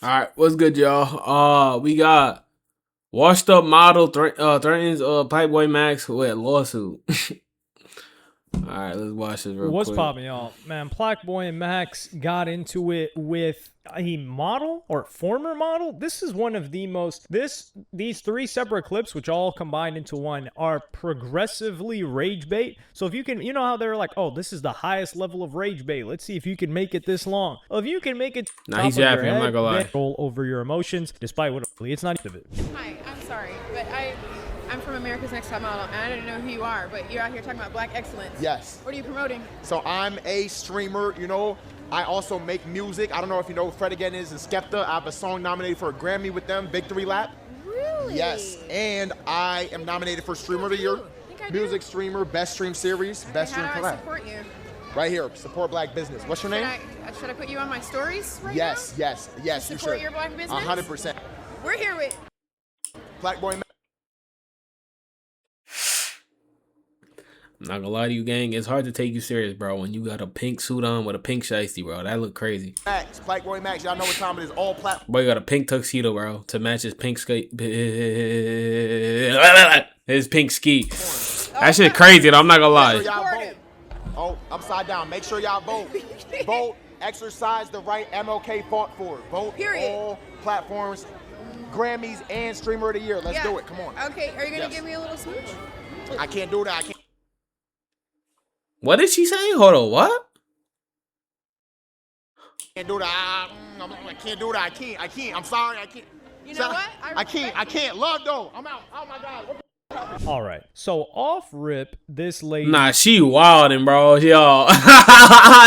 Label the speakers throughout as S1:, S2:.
S1: All right, what's good, y'all? We got washed up model threatens Plaqueboymax with lawsuit. All right, let's watch this real
S2: What's
S1: quick.
S2: poppin', y'all? Man, Plaqueboymax got into it with a model or former model. This is one of the most these three separate clips, which all combined into one, are progressively rage bait. So if you can, you know how they're like, oh, this is the highest level of rage bait. Let's see if you can make it this long. Well, if you can make it
S1: Nah,
S2: top
S1: he's
S2: of your
S1: yapping. I'm not
S2: head,
S1: gonna lie.
S2: then roll over your emotions, despite what it's not of it.
S3: Hi, I'm sorry, but I'm from America's Next Top Model, and I didn't know who you are, but you're out here talking about black excellence.
S4: Yes.
S3: What are you promoting?
S4: So I'm a streamer, you know. I also make music. I don't know if you know who Fred Again is and Skepta. I have a song nominated for a Grammy with them, Victory Lap.
S3: Really?
S4: Yes. And I am nominated for Streamer of the Year. Music streamer, best stream series, best stream
S3: How do I
S4: collab.
S3: support you?
S4: Right here, support black business. What's your name?
S3: Should I put you on my stories right
S4: Yes,
S3: now?
S4: yes, yes, you
S3: Support
S4: should.
S3: your black business?
S4: 100%.
S3: We're here with...
S4: Plaqueboymax.
S1: I'm not gonna lie to you, gang. It's hard to take you serious, bro, when you got a pink suit on with a pink shiesty, bro. That look crazy.
S4: Plaqueboymax, y'all know what time it is. All plat.
S1: Boy, you got a pink tuxedo, bro, to match his pink skate. His pink ski. That shit crazy, though. I'm not gonna lie.
S4: Y'all vote. Oh, upside down. Make sure y'all vote. Vote. Exercise the right MLK fought for. Vote.
S3: Period.
S4: All platforms, Grammys, and Streamer of the Year. Let's do it. Come on.
S3: Okay, are you going to
S4: Yes.
S3: give me a little smooch?
S4: I can't do that. I can't.
S1: What did she say? Hold on, what?
S4: Can't do that. I can't do that. I can't. I'm sorry. I can't.
S3: You know what?
S4: I can't. Love though. I'm out. Oh my God.
S2: All right. So off rip, this lady
S1: Nah, she wildin', bro. Yo.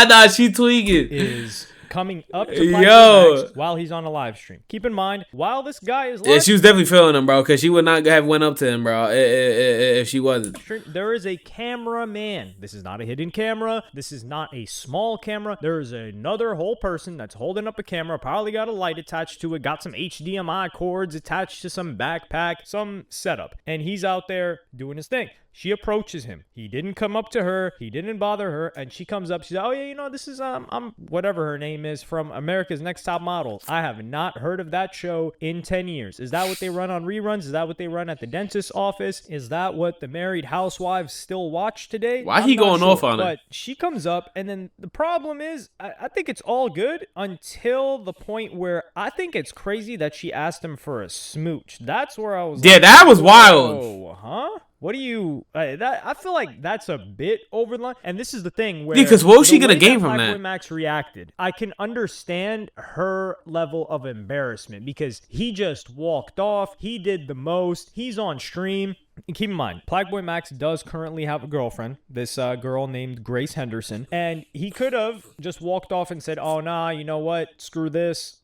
S1: Nah, she tweaking.
S2: is coming up to
S1: Yo.
S2: Plaqueboymax while he's on a live stream. Keep in mind, while this guy is live
S1: Yeah, she was definitely feeling him, bro, because she would not have went up to him, bro, if she wasn't.
S2: there is a cameraman. This is not a hidden camera. This is not a small camera. There is another whole person that's holding up a camera, probably got a light attached to it, got some HDMI cords attached to some backpack, some setup, and he's out there doing his thing. She approaches him. He didn't come up to her. He didn't bother her. And she comes up. She's like, oh, yeah, you know, this is, I'm whatever her name is from America's Next Top Models. I have not heard of that show in 10 years. Is that what they run on reruns? Is that what they run at the dentist's office? Is that what the Married Housewives still watch today?
S1: Why he going off on her?
S2: But she comes up, and then the problem is, I think it's all good until the point where I think it's crazy that she asked him for a smooch. That's where I was
S1: Yeah,
S2: like,
S1: that was wild.
S2: oh, huh? What do you? I feel like that's a bit over the line. And this is the thing where,
S1: Yeah, 'cause what was she
S2: the
S1: gonna
S2: way
S1: gain from that?
S2: Plaqueboymax reacted. I can understand her level of embarrassment because he just walked off. He did the most. He's on stream. And keep in mind, Plaqueboymax does currently have a girlfriend, this girl named Grace Henderson, and he could have just walked off and said, "Oh nah, you know what? Screw this."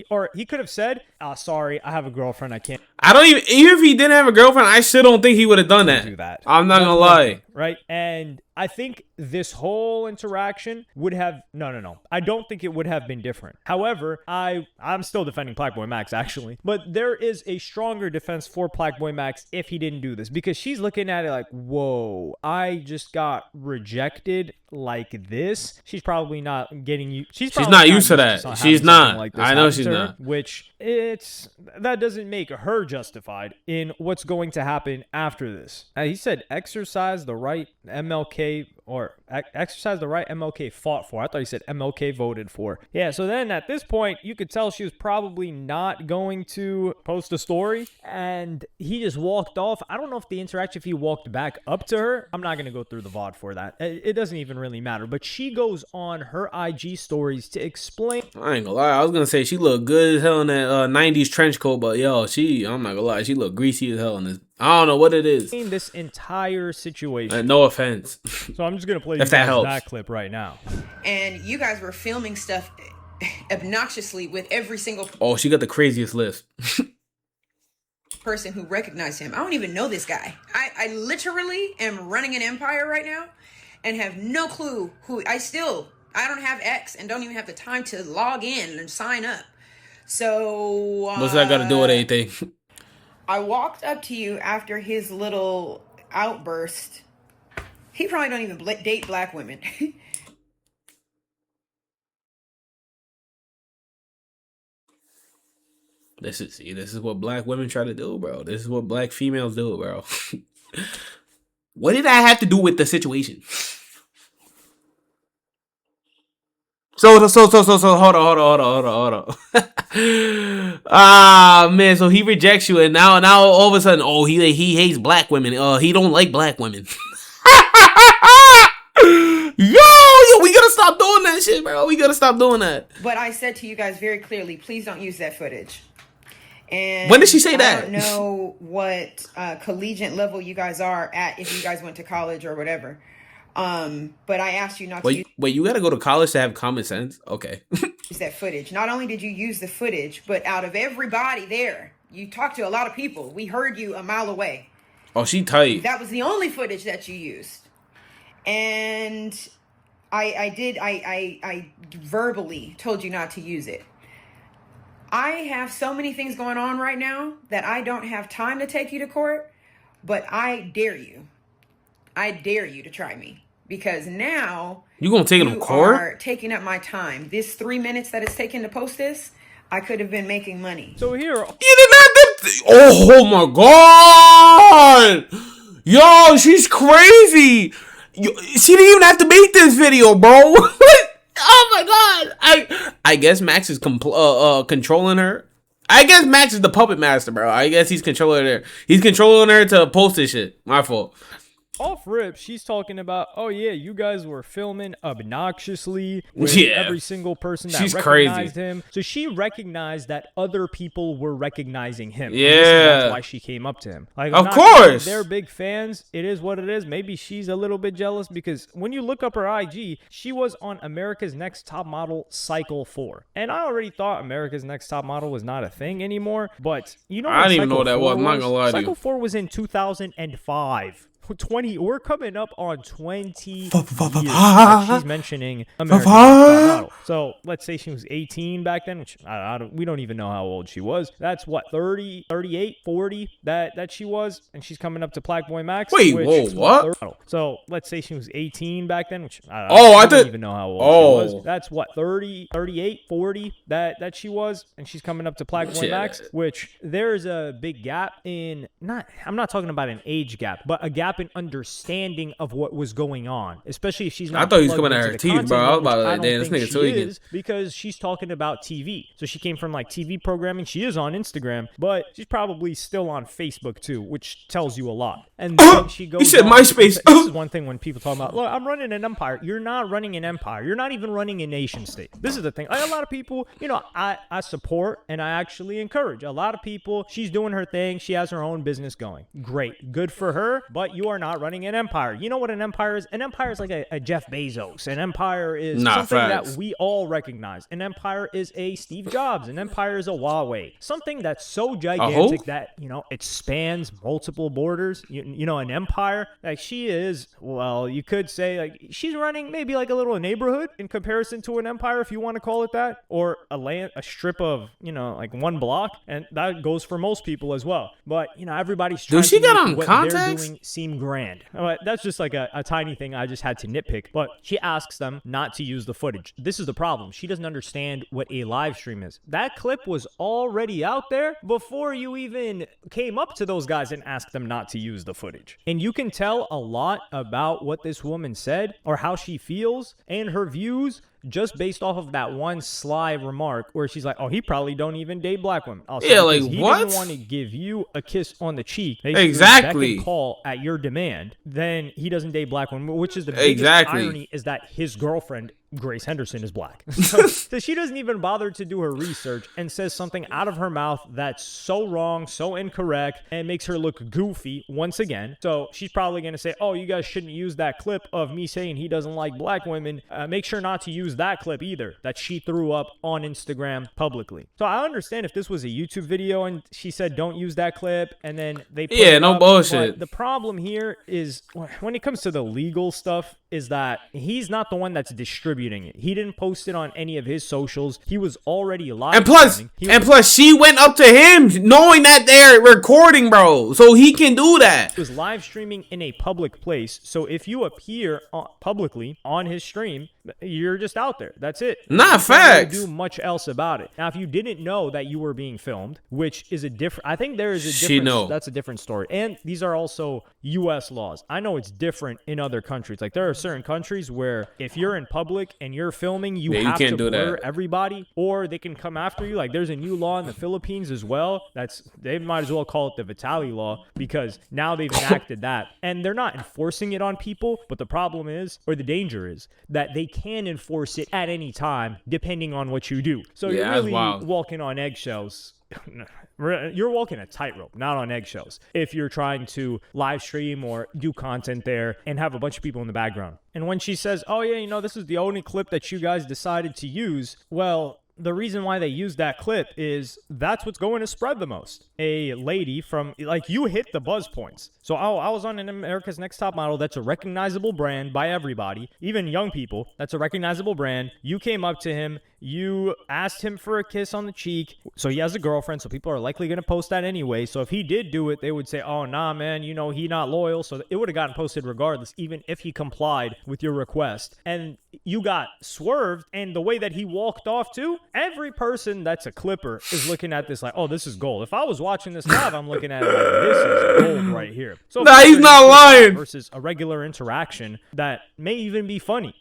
S2: Or he could have said, sorry, I have a girlfriend. I can't
S1: I don't even if he didn't have a girlfriend, I still don't think he would have done that.
S2: do that.
S1: I'm not gonna lie.
S2: Right? And I think this whole interaction would have no. I don't think it would have been different. However, I'm still defending Plaqueboymax actually, but there is a stronger defense for Plaqueboymax if he didn't do this, because she's looking at it like, whoa, I just got rejected like this. She's probably not getting you. She's
S1: not used to that.
S2: having
S1: She's
S2: something
S1: not.
S2: like this
S1: I know
S2: happen
S1: she's
S2: to her,
S1: not.
S2: which that doesn't make her justified in what's going to happen after this. He said exercise the right MLK or exercise the right MLK fought for. I thought he said MLK voted for. Yeah, so then at this point, you could tell she was probably not going to post a story, and he just walked off. I don't know if the interaction, if he walked back up to her. I'm not going to go through the VOD for that. It doesn't even really matter. But she goes on her IG stories to explain.
S1: I ain't gonna lie. I was gonna say she looked good as hell in that 90s trench coat, but yo, I'm not gonna lie. She looked greasy as hell in this. I don't know what it is.
S2: This entire situation.
S1: No offense.
S2: So I'm just going to play
S1: If that helps.
S2: that clip right now.
S5: And you guys were filming stuff obnoxiously with every single
S1: Oh, she got the craziest list.
S5: person who recognized him. I don't even know this guy. I literally am running an empire right now and have no clue who I don't have X and don't even have the time to log in and sign up. So
S1: What's that got to do with anything?
S5: I walked up to you after his little outburst. He probably don't even date black women.
S1: This is what black women try to do, bro. This is what black females do, bro. What did that have to do with the situation? So, hold on. Ah, man, so he rejects you, and now all of a sudden, oh, he hates black women. He don't like black women. Yo, we gotta stop doing that shit, bro. We gotta stop doing that.
S5: But I said to you guys very clearly, please don't use that footage. And
S1: when did she say that?
S5: I don't know what collegiate level you guys are at, if you guys went to college or whatever. But I asked you not to use.
S1: Wait, you gotta go to college to have common sense? Okay.
S5: Use that footage. Not only did you use the footage, but out of everybody there, you talked to a lot of people. We heard you a mile away.
S1: Oh, she tight.
S5: That was the only footage that you used. And I verbally told you not to use it. I have so many things going on right now that I don't have time to take you to court, but I dare you. I dare you to try me, because now
S1: you gonna take it to court?
S5: Are taking up my time. This 3 minutes that it's taken to post this, I could have been making money.
S2: So here,
S1: you did not. Oh my god! Yo, she's crazy. She didn't even have to make this video, bro. Oh my god! I guess Max is controlling her. I guess Max is the puppet master, bro. I guess he's controlling her. He's controlling her to post this shit. My fault.
S2: Off rip, she's talking about, oh yeah, you guys were filming obnoxiously with every single person that recognized him. So she recognized that other people were recognizing him.
S1: Yeah.
S2: That's why she came up to him. Like,
S1: of course.
S2: They're big fans. It is what it is. Maybe she's a little bit jealous, because when you look up her IG, she was on America's Next Top Model Cycle 4. And I already thought America's Next Top Model was not a thing anymore. But you know what?
S1: I didn't even know what that was. I'm not gonna lie to you.
S2: Cycle 4 was in 2005. 20, we're coming up on 20 years. She's mentioning American Model. So let's say she was 18 back then, which we don't even know how old she was. That's what, 30, 38, 40 that she was, and she's coming up to Plaqueboymax.
S1: Wait, whoa, what?
S2: So let's say she was 18 back then, which I don't even know how old she was. That's what, 30, 38, 40 that she was, and she's coming up to Plaqueboymax, which there's a big gap in, I'm not talking about an age gap, but a gap in understanding of what was going on, especially if she's not.
S1: I thought he was coming at her teeth, bro. I was about to like, damn, this nigga tweaking.
S2: Because she's talking about TV. So she came from like TV programming. She is on Instagram, but she's probably still on Facebook too, which tells you a lot. And then she goes.
S1: He said MySpace.
S2: This is one thing when people talk about, look, I'm running an empire. You're not running an empire. You're not even running a nation state. This is the thing. Like, a lot of people, you know, I support and I actually encourage a lot of people. She's doing her thing. She has her own business going. Great. Good for her. But you are not running an empire. You know what an empire is? An empire is like a Jeff Bezos. An empire is something that we all recognize. An empire is a Steve Jobs. An empire is a Huawei. Something that's so gigantic that, you know, it spans multiple borders. You know, an empire, like she is, well, you could say like she's running maybe like a little neighborhood in comparison to an empire, if you want to call it that, or a strip of, you know, like one block, and that goes for most people as well. But, you know, everybody's trying to make what they're doing seem grand. That's just like a tiny thing I just had to nitpick. But she asks them not to use the footage. This is the problem. She doesn't understand what a live stream is. That clip was already out there before you even came up to those guys and asked them not to use the footage. And you can tell a lot about what this woman said or how she feels and her views just based off of that one sly remark where she's like, oh, he probably don't even date black women.
S1: Yeah, like,
S2: he
S1: what?
S2: He didn't want to give you a kiss on the cheek.
S1: Exactly.
S2: Call at your demand. Then he doesn't date black women, which is the biggest irony, is that his girlfriend, Grace Henderson, is black. So she doesn't even bother to do her research and says something out of her mouth that's so wrong, so incorrect, and makes her look goofy once again. So she's probably going to say, oh, you guys shouldn't use that clip of me saying he doesn't like black women. Make sure not to use that clip either that she threw up on Instagram publicly. So I understand if this was a YouTube video and she said don't use that clip, and then they put it
S1: no
S2: up,
S1: bullshit.
S2: but the problem here is when it comes to the legal stuff, is that he's not the one that's distributing it. He didn't post it on any of his socials. He was already live.
S1: And plus, she went up to him knowing that they're recording, bro. So he can do that.
S2: He was live streaming in a public place. So if you appear publicly on his stream, you're just out there. That's it.
S1: Not
S2: facts. You can't really
S1: facts.
S2: do much else about it. Now, if you didn't know that you were being filmed, which is a different, I think there is a difference.
S1: She know.
S2: That's a different story. And these are also U.S. laws. I know it's different in other countries. Like there are certain countries where if you're in public and you're filming, you have to blur everybody, or they can come after you. Like there's a new law in the Philippines as well. They might as well call it the Vitali law, because now they've enacted that, and they're not enforcing it on people. But the problem is, or the danger is, that they can enforce it at any time depending on what you do. So you're really walking on eggshells. You're walking a tightrope, not on eggshells, if you're trying to live stream or do content there and have a bunch of people in the background. And when she says, oh yeah, this is the only clip that you guys decided to use, well, the reason why they use that clip is that's what's going to spread the most. A lady from, like, you hit the buzz points. So I was on an America's Next Top Model. That's a recognizable brand by everybody, even young people. That's a recognizable brand. You came up to him. You asked him for a kiss on the cheek. So he has a girlfriend, so people are likely going to post that anyway. So if he did do it, they would say, oh, nah, man, he not loyal. So it would have gotten posted regardless, even if he complied with your request. And you got swerved, and the way that he walked off too, every person that's a clipper is looking at this like, oh, this is gold. If I was watching this live, I'm looking at it like, this is gold right here. So
S1: nah, he's not lying.
S2: Versus a regular interaction that may even be funny.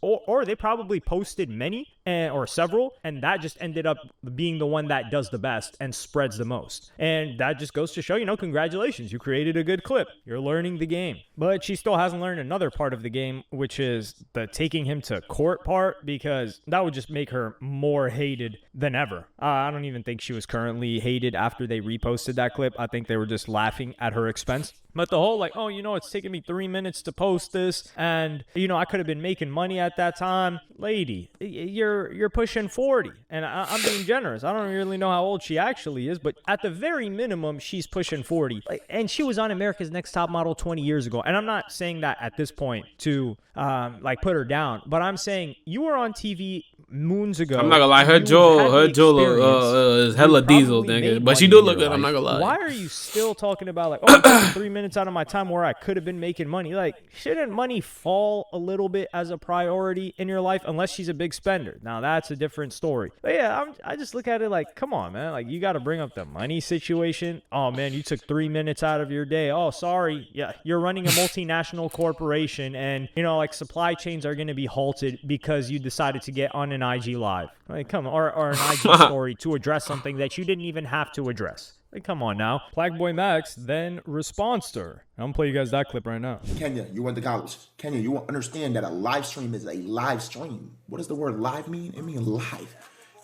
S2: Or they probably posted many or several, and that just ended up being the one that does the best and spreads the most. And that just goes to show, congratulations, you created a good clip. You're learning the game. But she still hasn't learned another part of the game, which is the taking him to court part, because that would just make her more hated than ever. I don't even think she was currently hated after they reposted that clip. I think they were just laughing at her expense. But the whole like, oh, it's taking me 3 minutes to post this, and I could have been making money at that time. Lady, you're pushing 40, and I'm being generous. I don't really know how old she actually is, but at the very minimum, she's pushing 40. And she was on America's Next Top Model 20 years ago. And I'm not saying that at this point to put her down, but I'm saying you were on TV moons ago.
S1: I'm not gonna lie, her jaw is hella diesel, nigga. But she do look good. I'm not gonna lie.
S2: Why are you still talking about like, oh, I'm 3 minutes out of my time where I could have been making money? Like, shouldn't money fall a little bit as a priority in your life, unless she's a big spender? Now that's a different story. But yeah, I just look at it like, come on, man. Like, you got to bring up the money situation. Oh man, you took 3 minutes out of your day. Oh, sorry. Yeah, you're running a multinational corporation, and supply chains are going to be halted because you decided to get on an IG live. Like, come on, or an IG story to address something that you didn't even have to address. Like, come on now. Plaqueboymax then responds to her. I'm going to play you guys that clip right now.
S6: Kenya, you went to college. Kenya, you understand that a live stream is a live stream. What does the word live mean? It means live.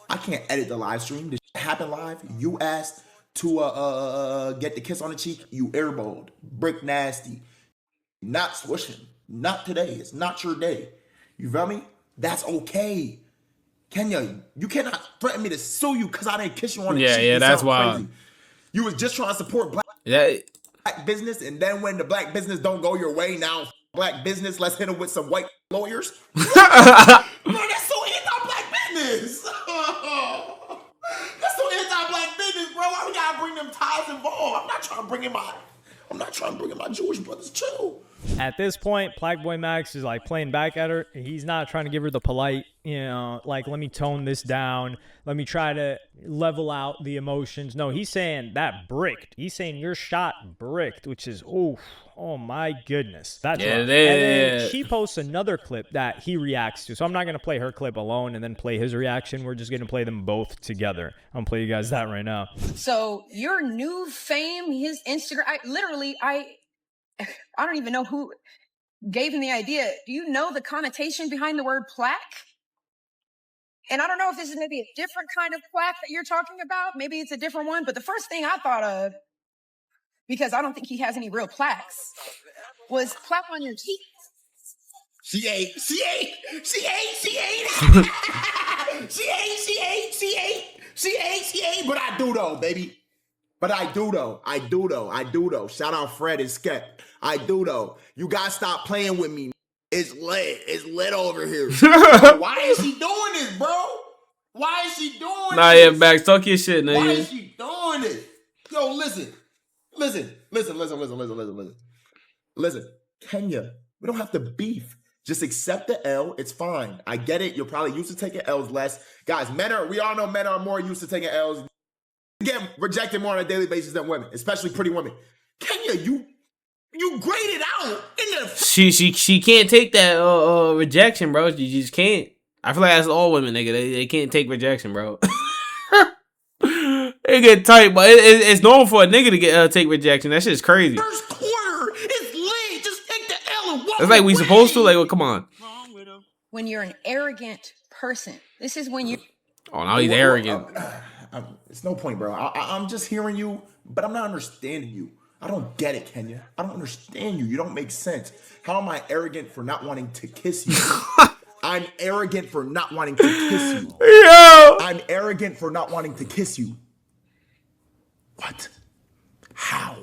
S6: I can't edit the live stream. This happened live. You asked to get the kiss on the cheek. You airballed. Brick nasty. Not swishing. Not today. It's not your day. You feel me? That's okay. Kenya, you cannot threaten me to sue you because I didn't kiss you on the cheek.
S1: Yeah, that's wild.
S6: You was just trying to support black business, and then when the black business don't go your way, now black business, let's hit them with some white lawyers. Bro, that's so anti-black business. That's so anti-black business, bro. Why we gotta bring them ties involved? I'm not trying to bring in my Jewish brothers too.
S2: At this point, Plaqueboymax is like playing back at her. He's not trying to give her the polite, like, let me tone this down. Let me try to level out the emotions. No, he's saying that bricked. He's saying your shot bricked, which is, oh my goodness. That's rough. And then she posts another clip that he reacts to. So I'm not going to play her clip alone and then play his reaction. We're just going to play them both together. I'm going to play you guys that right now.
S5: So your new fame, his Instagram, I don't even know who gave him the idea. Do you know the connotation behind the word plaque? And I don't know if this is maybe a different kind of plaque that you're talking about. Maybe it's a different one. But the first thing I thought of, because I don't think he has any real plaques, was plaque on your cheek.
S6: She ate. But I do though, baby. But I do though. Shout out Fred and Skep. I do though. You gotta stop playing with me. It's lit. It's lit over here. Yo, why is she doing this, bro? Why is she doing
S1: Nah,
S6: this?
S1: yeah, Max, talk your shit, nigga.
S6: Why is she doing this? Yo, listen. Listen. Kenya, we don't have to beef. Just accept the L. It's fine. I get it. You're probably used to taking L's less. Guys, we all know men are more used to taking L's. Get rejected more on a daily basis than women, especially pretty women. Kenya, you graded out in the
S1: She can't take that rejection, bro. She just can't. I feel like that's all women, nigga. They can't take rejection, bro. They get tight, but it's normal for a nigga to take rejection. That shit's crazy.
S6: first quarter. It's lit. Just take the L and walk
S1: It's like we
S6: away.
S1: supposed to. Like, well, come on.
S5: When you're an arrogant person, this is when you.
S1: Oh, now he's arrogant.
S6: It's no point, bro. I'm just hearing you, but I'm not understanding you. I don't get it, Kenya. I don't understand you. You don't make sense. How am I arrogant for not wanting to kiss you? I'm arrogant for not wanting to kiss you.
S1: Yo!
S6: I'm arrogant for not wanting to kiss you. What? How?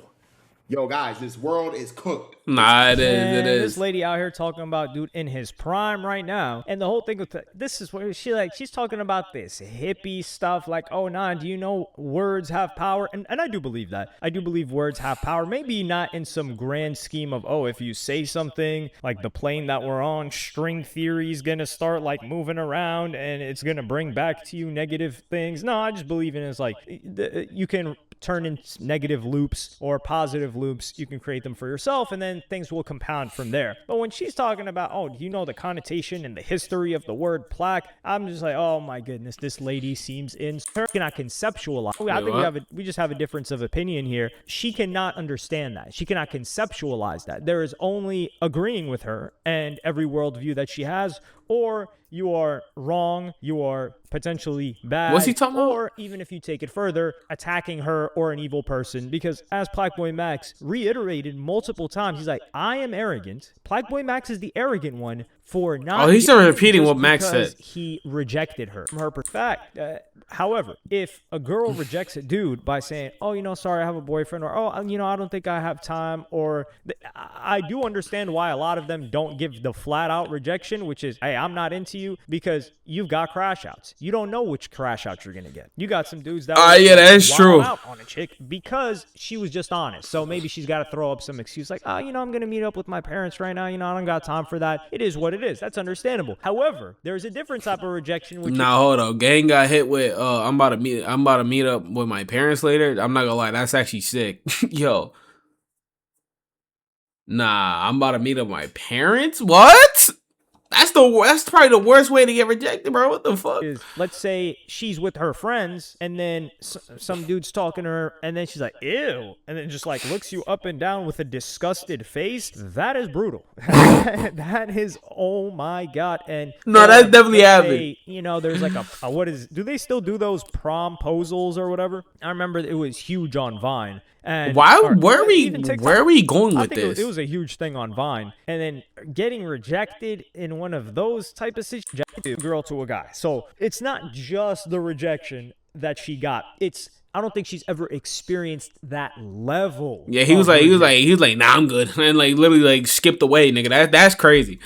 S6: Yo, guys, this world is cooked.
S1: Nah, it is.
S2: And
S1: It
S2: this
S1: is.
S2: lady out here talking about dude in his prime right now, and the whole thing with this is where she's talking about this hippie stuff, like, oh nah, do you know words have power? And I do believe that. I do believe words have power. Maybe not in some grand scheme of, oh, if you say something like the plane that we're on, string theory is gonna start like moving around and it's gonna bring back to you negative things. No, I just believe in it's like you can turn in negative loops or positive loops. You can create them for yourself, and then things will compound from there. But when she's talking about, oh, do you know the connotation and the history of the word plaque? I'm just like, oh my goodness, this lady seems cannot conceptualize. I think we just have a difference of opinion here. She cannot understand that. She cannot conceptualize that. There is only agreeing with her and every worldview that she has, or you are wrong, you are potentially bad.
S1: What's he talking about?
S2: Or even if you take it further, attacking her or an evil person. Because as Plaqueboymax reiterated multiple times, he's like, I am arrogant. Plaqueboymax is the arrogant one for not.
S1: Oh, he started repeating
S2: just
S1: what Max
S2: because
S1: said.
S2: He rejected her from her perspective. However, if a girl rejects a dude by saying, oh, you know, sorry, I have a boyfriend, or, oh, you know, I don't think I have time, or I do understand why a lot of them don't give the flat out rejection, which is, hey, I'm not into you, because you've got crash outs. You don't know which crash outs you're going to get. You got some dudes that
S1: yeah, that is true.
S2: out on a chick because she was just honest. So maybe she's got to throw up some excuse like, oh, you know, I'm going to meet up with my parents right now. You know, I don't got time for that. It is what it is. That's understandable. However, there's a different type of rejection. Which
S1: Hold on. Gang got hit with I'm about to meet up with my parents later. I'm not gonna lie, that's actually sick. Yo. Nah, I'm about to meet up with my parents? What? That's probably the worst way to get rejected, bro. What the fuck?
S2: is, let's say she's with her friends and then some dude's talking to her and then she's like, ew, and then just like looks you up and down with a disgusted face. That is brutal. That is, oh my God. And
S1: No, that's definitely happened.
S2: You know, there's like a do they still do those promposals or whatever? I remember it was huge on Vine. And
S1: where are we going with this?
S2: It was a huge thing on Vine, and then getting rejected in one of those type of situations, girl to a guy. So it's not just the rejection that she got. I don't think she's ever experienced that level.
S1: Yeah, he was like, nah, I'm good, and like literally like skipped away, nigga. That's crazy.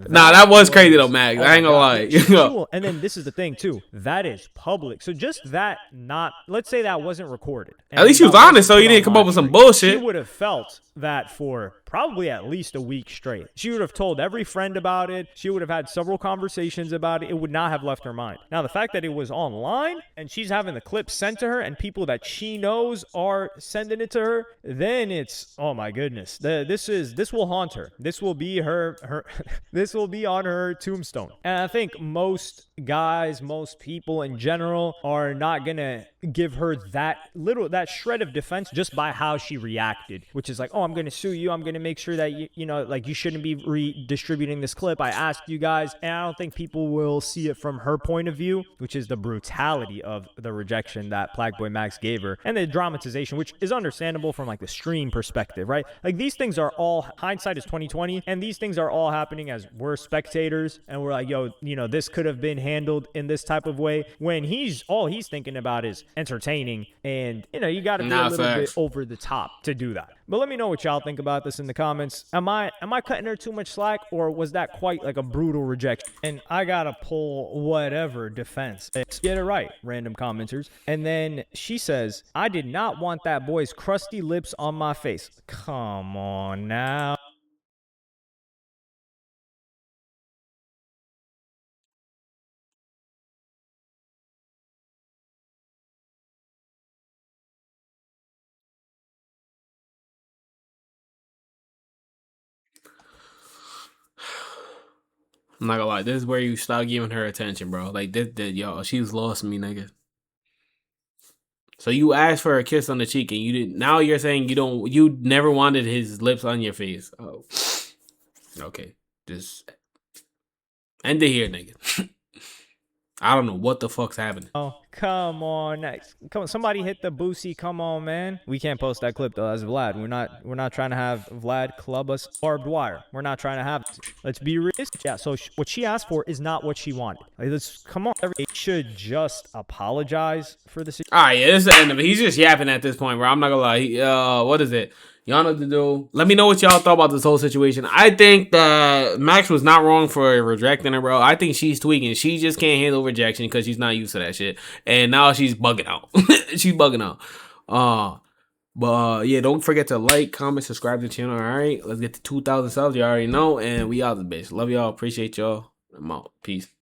S1: Nah, that was crazy though, Max. I ain't gonna lie.
S2: And then this is the thing too. That is public. So just that, not, let's say that wasn't recorded.
S1: At least she was honest, so he didn't come up with some bullshit.
S2: She would have felt that for probably at least a week straight. She would have told every friend about it. She would have had several conversations about it. It would not have left her mind. Now, the fact that it was online and she's having the clip sent to her and people that she knows are sending it to her, then it's, oh my goodness. This will haunt her. This will be her this will be on her tombstone. And I think most guys, most people in general are not gonna give her that shred of defense just by how she reacted, which is like, oh, I'm gonna sue you, I'm gonna make sure that you know, like, you shouldn't be redistributing this clip, I asked you guys. And I don't think people will see it from her point of view, which is the brutality of the rejection that Plaqueboymax gave her and the dramatization, which is understandable from like the stream perspective, right? Like, these things are all, hindsight is 2020, and these things are all happening as we're spectators and we're like, yo, you know, this could have been handled in this type of way, when all he's thinking about is entertaining. And you know, you got to be a little bit over the top to do that. But let me know what y'all think about this in the comments, am I cutting her too much slack, or was that quite like a brutal rejection? And I gotta pull whatever defense. Get it right, random commenters. And then she says, I did not want that boy's crusty lips on my face. Come on now.
S1: I'm not gonna lie, this is where you start giving her attention, bro. Like this, yo, she's lost me, nigga. So you asked for a kiss on the cheek, and you didn't. Now you're saying you never wanted his lips on your face. Oh, okay. Just end it here, nigga. I don't know what the fuck's happening.
S2: Oh, come on. Come on, somebody hit the Boosie. Come on, man. We can't post that clip though. That's Vlad. We're not trying to have Vlad club us barbed wire. We're not trying to have this. Let's be realistic. Yeah, so what she asked for is not what she wanted. Like, come on. He should just apologize for the situation.
S1: All right, yeah, this is the end of it. He's just yapping at this point, bro. I'm not gonna lie. What is it? Y'all know what to do. Let me know what y'all thought about this whole situation. I think that Max was not wrong for rejecting her, bro. I think she's tweaking. She just can't handle rejection because she's not used to that shit. And now she's bugging out. She's bugging out. Yeah, don't forget to like, comment, subscribe to the channel. All right, let's get to 2,000 subs. You already know. And we out this bitch. Love y'all. Appreciate y'all. I'm out. Peace.